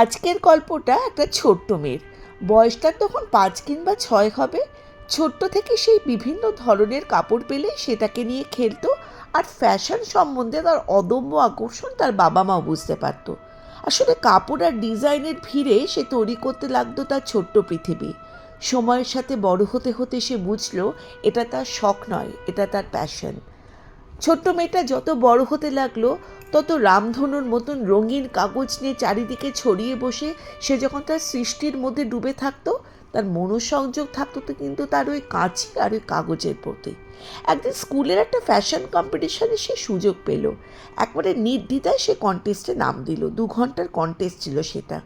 আজকের গল্পটা একটা ছোট্ট মেয়ের। বয়সটা তখন 5 কিংবা 6 হবে। ছোট্ট থেকে সেই বিভিন্ন ধরনের কাপড় পেলে সেটাকে নিয়ে খেলতো। আর ফ্যাশন সম্বন্ধে তার অদম্য আকর্ষণ তার বাবা মাও বুঝতে পারতো। আসলে কাপড় আর ডিজাইনের ভিড়ে সে তৈরি করতে লাগতো তার ছোট্ট পৃথিবী। সময়ের সাথে বড় হতে হতে সে বুঝলো এটা তার শখ নয়, এটা তার প্যাশন। ছোট্ট মেয়েটা যত বড় হতে লাগলো তত রামধনুর মতন রঙিন কাগজ নিয়ে চারিদিকে ছড়িয়ে বসে সে যখন তার সৃষ্টির মধ্যে ডুবে থাকতো, তার মনোসংযোগ থাকতো তো কিন্তু তার ওই কাঁচি আর ওই কাগজের প্রতি। একদিন স্কুলের একটা ফ্যাশন কম্পিটিশনে সে সুযোগ পেল। একবারে নির্দ্বিধায় সে কন্টেস্টে নাম দিল। 2 ঘন্টার কন্টেস্ট ছিল সেটা।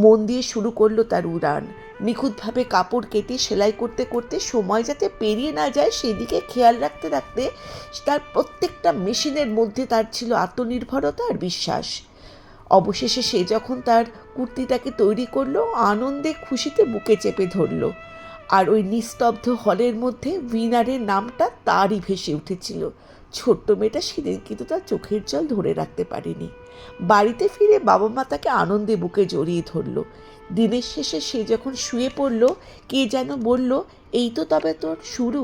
মন দিয়ে শুরু করলো তার উড়ান। নিখুঁতভাবে কাপড় কেটে সেলাই করতে করতে সময় যাতে পেরিয়ে না যায় সেদিকে খেয়াল রাখতে রাখতে তার প্রত্যেকটা মেশিনের মধ্যে তার ছিল আত্মনির্ভরতা আর বিশ্বাস। অবশেষে সে যখন তার কুর্তিটাকে তৈরি করলো, আনন্দে খুশিতে বুকে চেপে ধরলো। আর ওই নিস্তব্ধ হলের মধ্যে উইনারের নামটা তারই ভেসে উঠেছিল। ছোট্ট মেয়েটা সেদিন কিন্তু তার চোখের জল ধরে রাখতে পারেনি। বাড়িতে ফিরে বাবা মা তাকে আনন্দে বুকে জড়িয়ে ধরল। দিনের শেষে সে যখন শুয়ে পড়ল, কে যেন বলল, এই তো তবে তোর শুরু।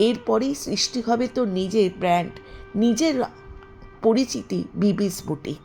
এরপরেই সৃষ্টি হবে তোর নিজের ব্র্যান্ড, নিজের পরিচিতি, বিবিস বুটিক।